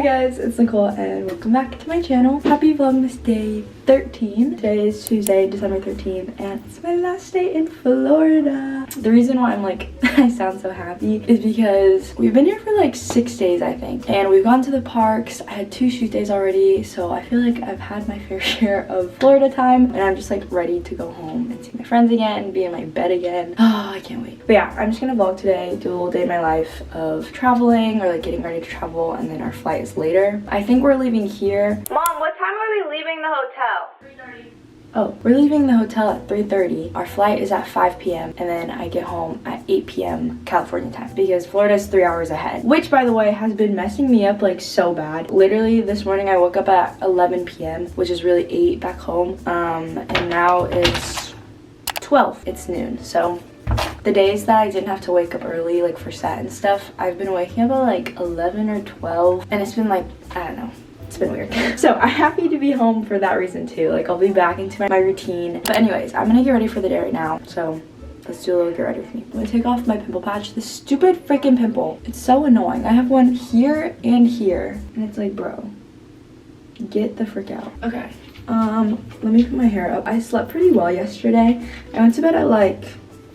Hi guys, it's Nicole and welcome back to my channel. Happy Vlogmas Day 13. Today is Tuesday, December 13th, and it's my last day in Florida. The reason why I'm like, I sound so happy is because we've been here for like 6 days, I think. And we've gone to the parks. I had 2 shoot days already, so I feel like I've had my fair share of Florida time. And I'm just like ready to go home and see my friends again and be in my bed again. Oh, I can't wait. But yeah, I'm just gonna vlog today, do a little day in my life of traveling or like getting ready to travel, and then our flight is later. I think we're leaving here. Mom, what time are we leaving the hotel? 3:30. Oh, we're leaving the hotel at 3:30. Our flight is at 5 p.m. and then I get home at 8 p.m. California time because Florida's 3 hours ahead, which by the way has been messing me up like so bad. Literally this morning I woke up at 11 p.m. which is really 8 back home, and now it's 12. It's noon. So the days that I didn't have to wake up early like for set and stuff, I've been waking up at like 11 or 12, and it's been like, I don't know, it's been weird. So I'm happy to be home for that reason too. Like I'll be back into my routine. But anyways, I'm gonna get ready for the day right now. So let's do a little get ready with me. I'm gonna take off my pimple patch. This stupid freaking pimple. It's so annoying. I have one here and here, and it's like, bro, get the frick out. Okay. Let me put my hair up. I slept pretty well yesterday. I went to bed at like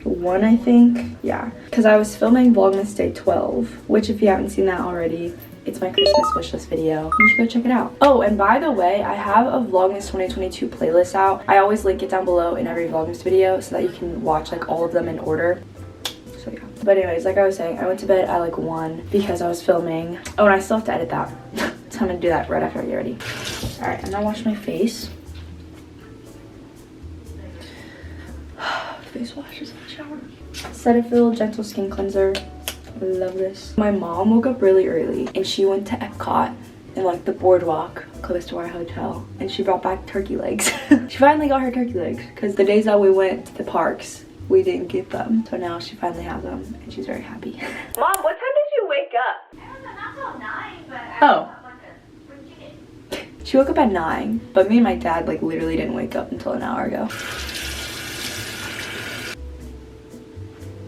1, I think. Yeah, because I was filming Vlogmas Day 12, which if you haven't seen that already, it's my Christmas wishlist video. You should go check it out. Oh, and by the way, I have a Vlogmas 2022 playlist out. I always link it down below in every Vlogmas video so that you can watch like all of them in order. So yeah. But anyways, like I was saying, I went to bed at like 1 because I was filming. Oh, and I still have to edit that. So I'm gonna do that right after I get ready. All right, I'm gonna wash my face. Face wash is in the shower. Cetaphil Gentle Skin Cleanser. Love this. My mom woke up really early and she went to Epcot and like the boardwalk close to our hotel, and she brought back turkey legs. She finally got her turkey legs because the days that we went to the parks we didn't get them, so now she finally has them and she's very happy. Mom, what time did you wake up? I don't know, not till 9, but Oh. when did you get? She woke up at 9, but me and my dad like literally didn't wake up until an hour ago.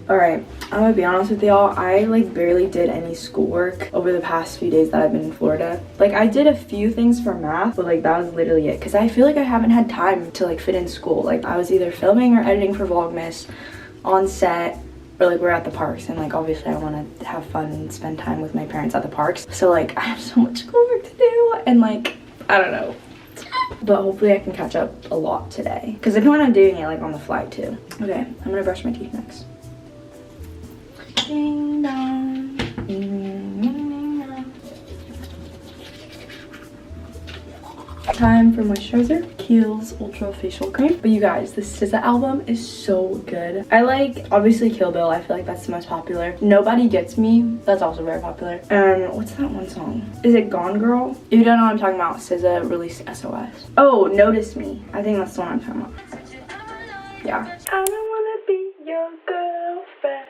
Alright, I'm gonna be honest with y'all, I like barely did any schoolwork over the past few days that I've been in Florida. Like I did a few things for math, but like that was literally it, because I feel like I haven't had time to like fit in school. Like I was either filming or editing for Vlogmas, on set, or like we're at the parks, and like obviously I want to have fun and spend time with my parents at the parks. So like I have so much schoolwork to do, and like I don't know. But hopefully I can catch up a lot today, because I plan on doing it like on the flight too. Okay, I'm gonna brush my teeth next. Ding dong. Ding, ding, ding, dong. Time for moisturizer. Kiehl's Ultra Facial Cream. But you guys, the SZA album is so good. I like, obviously, Kill Bill. I feel like that's the most popular. Nobody Gets Me. That's also very popular. And what's that one song? Is it Gone Girl? If you don't know what I'm talking about, SZA released SOS. Oh, Notice Me. I think that's the one I'm talking about. Yeah. I don't wanna be your girlfriend.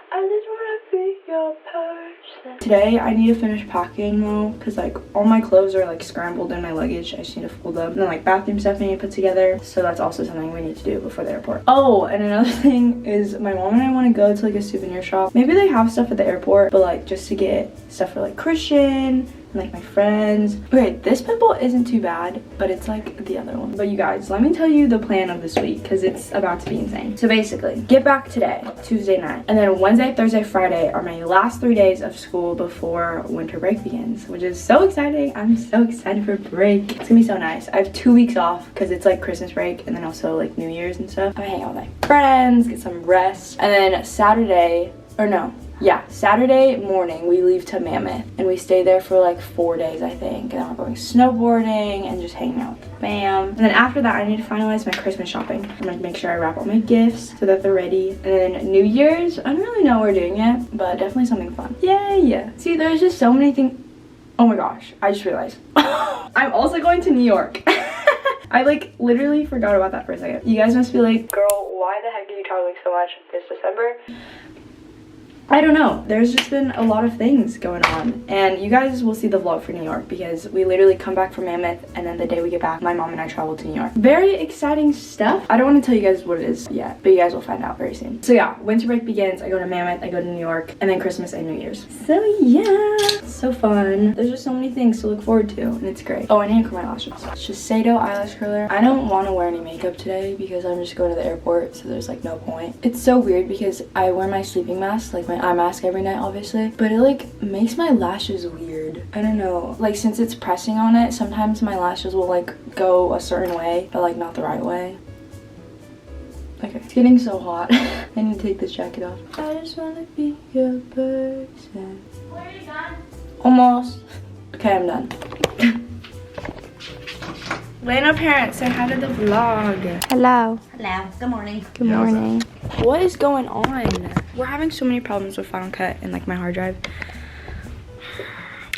I just wanna be your person. Today I need to finish packing though, because like all my clothes are like scrambled in my luggage. I just need to fold them. And then like bathroom stuff I need to put together. So that's also something we need to do before the airport. Oh, and another thing is my mom and I want to go to like a souvenir shop. Maybe they have stuff at the airport, but like just to get stuff for like Christian and like my friends. Okay, this pimple isn't too bad, but it's like the other one. But you guys, let me tell you the plan of this week, because it's about to be insane. So basically, get back today, Tuesday night, and then Wednesday, Thursday, Friday are my last 3 days of school before winter break begins, which is so exciting. I'm so excited for break. It's gonna be so nice. I have 2 weeks off because it's like Christmas break and then also like New Year's and stuff. I'm gonna hang out with my friends, get some rest, and then Saturday morning we leave to Mammoth and we stay there for like 4 days, I think, and then we're going snowboarding and just hanging out with the fam. And then after that I need to finalize my Christmas shopping. I'm gonna make sure I wrap all my gifts so that they're ready. And then New Year's, I don't really know what we're doing yet, but definitely something fun. Yay! See, there's just so many things. Oh my gosh, I just realized I'm also going to New York. I like literally forgot about that for a second. You guys must be like, girl, why the heck are you traveling so much this December? I don't know. There's just been a lot of things going on. And you guys will see the vlog for New York because we literally come back from Mammoth and then the day we get back, my mom and I travel to New York. Very exciting stuff. I don't want to tell you guys what it is yet, but you guys will find out very soon. So yeah, winter break begins. I go to Mammoth, I go to New York, and then Christmas and New Year's. So yeah, so fun. There's just so many things to look forward to and it's great. Oh, I need to curl my lashes. Shiseido eyelash curler. I don't want to wear any makeup today because I'm just going to the airport, so there's like no point. It's so weird because I wear my sleeping mask, like my eye mask every night obviously, but it like makes my lashes weird. I don't know, like since it's pressing on it, sometimes my lashes will like go a certain way but like not the right way. Okay, it's getting so hot. I need to take this jacket off. I just want to be your person. Where are you done? Almost. Okay, I'm done. Laeno parents, say hi to the vlog. Hello. Hello. Good morning. Good morning. What is going on? We're having so many problems with Final Cut and like my hard drive.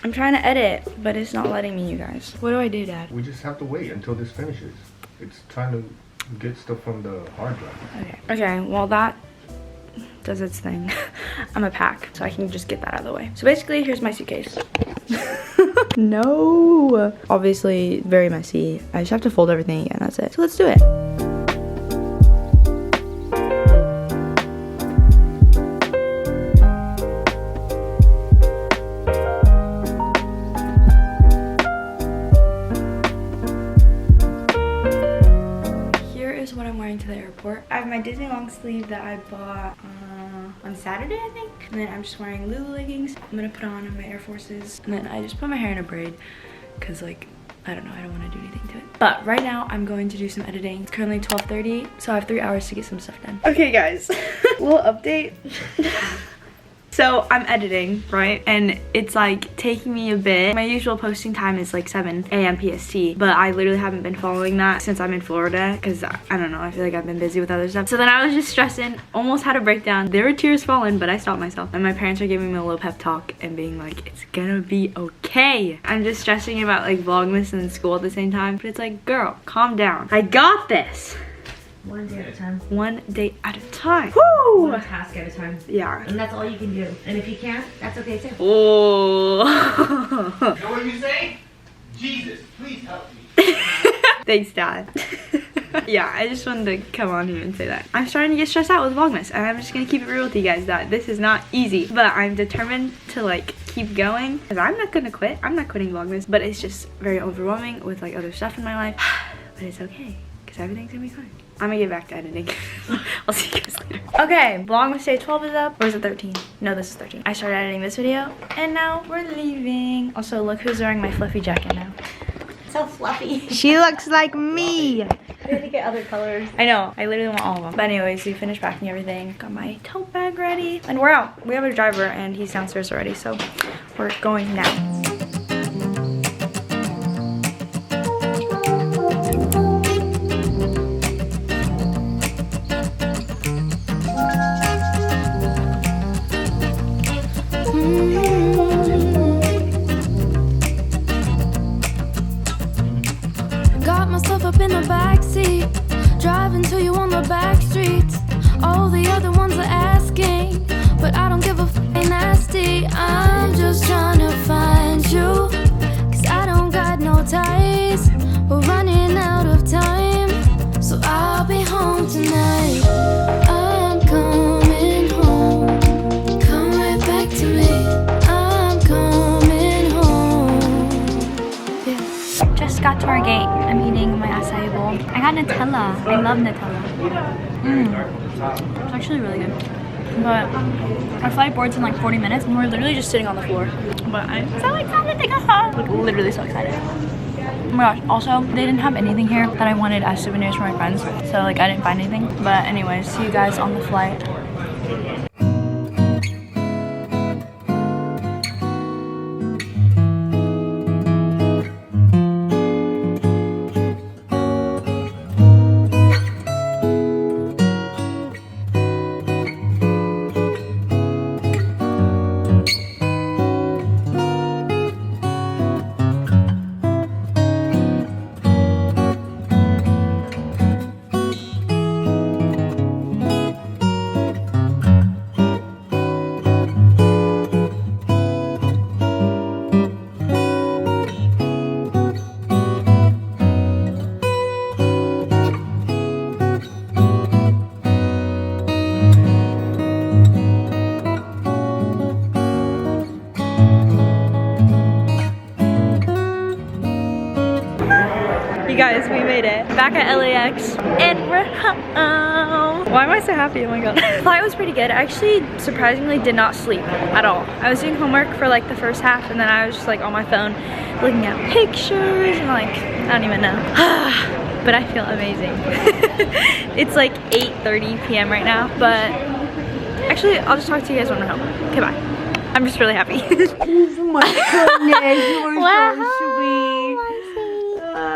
I'm trying to edit, but it's not letting me, you guys. What do I do, Dad? We just have to wait until this finishes. It's trying to get stuff from the hard drive. Okay. Okay, well that does its thing. I'm a pack, so I can just get that out of the way. So basically, here's my suitcase. No. Obviously, very messy. I just have to fold everything again, that's it. So let's do it. Here is what I'm wearing to the airport. I have my Disney long sleeve that I bought on Saturday, I think. And then I'm just wearing Lulu leggings. I'm gonna put on my Air Forces. And then I just put my hair in a braid because like, I don't know, I don't want to do anything to it. But right now I'm going to do some editing. It's currently 12:30, so I have 3 hours to get some stuff done. Okay guys, little update. So I'm editing, right? And it's like taking me a bit. My usual posting time is like 7 a.m. PST, but I literally haven't been following that since I'm in Florida because I don't know, I feel like I've been busy with other stuff. So then I was just stressing, almost had a breakdown. There were tears falling, but I stopped myself. And my parents are giving me a little pep talk and being like, it's gonna be okay. I'm just stressing about like Vlogmas and school at the same time, but it's like, girl, calm down. I got this. One day at a time. One day at a time. Woo! One task at a time. Yeah. And that's all you can do. And if you can't, that's okay too. Oh. You know what you say? Jesus, please help me. Thanks, Dad. Yeah, I just wanted to come on here and say that. I'm starting to get stressed out with Vlogmas, and I'm just gonna keep it real with you guys that this is not easy, but I'm determined to like keep going because I'm not gonna quit. I'm not quitting Vlogmas, but it's just very overwhelming with like other stuff in my life. But it's okay because everything's gonna be fine. I'm gonna get back to editing. I'll see you guys later. Okay, Vlogmas day 12 is up. Or is it 13? No, this is 13. I started editing this video, and now we're leaving. Also, look who's wearing my fluffy jacket now. So fluffy. She looks like me. We had to get other colors. I know, I literally want all of them. But anyways, we finished packing everything. Got my tote bag ready. And we're out. We have a driver, and he's downstairs already, so we're going now. Got myself up in the backseat, driving to you on the back streets. All the other ones are asking, but I don't give a f***, they nasty. I'm just trying to find you, cause I don't got no ties. We're running out of time, so I'll be home tonight. I'm coming home, come right back to me. I'm coming home. Yeah. Just got to our gate. I'm eating my acai bowl. I got Nutella. I love Nutella. It's actually really good. But our flight boards in like 40 minutes and we're literally just sitting on the floor. But I'm so excited to go home. Like literally so excited. Oh my gosh, also they didn't have anything here that I wanted as souvenirs for my friends. So like I didn't find anything. But anyways, see you guys on the flight. guys, we made it. Back at LAX and we're home. Why am I so happy? Oh my god. Flight was pretty good. I actually surprisingly did not sleep at all. I was doing homework for like the first half and then I was just like on my phone looking at pictures and like, I don't even know. But I feel amazing. It's like 8:30 p.m. right now, but actually I'll just talk to you guys when we're home. Okay, bye. I'm just really happy. Oh my goodness, you are Wow. so sweet.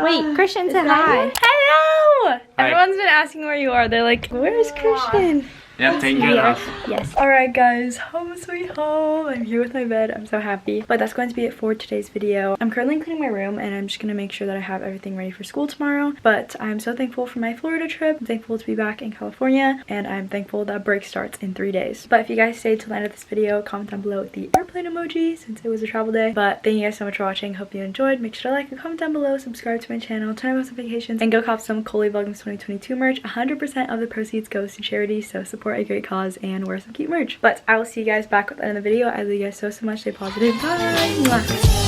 Wait, Christian said hi. Hello! Everyone's been asking where you are. They're like, where's Christian? Yeah, take care now. Yes. Alright guys, home sweet home. I'm here with my bed. I'm so happy. But that's going to be it for today's video. I'm currently cleaning my room and I'm just going to make sure that I have everything ready for school tomorrow. But I'm so thankful for my Florida trip. I'm thankful to be back in California. And I'm thankful that break starts in 3 days. But if you guys stayed till the end of this video, comment down below with the airplane emoji since it was a travel day. But thank you guys so much for watching. Hope you enjoyed. Make sure to like and comment down below. Subscribe to my channel. Turn on notifications. And go cop some Nicole Vlogmas 2022 merch. 100% of the proceeds goes to charity. So support a great cause and wear some cute merch. But I will see you guys back with another video. I love you guys so much. Stay positive. Bye. Mwah.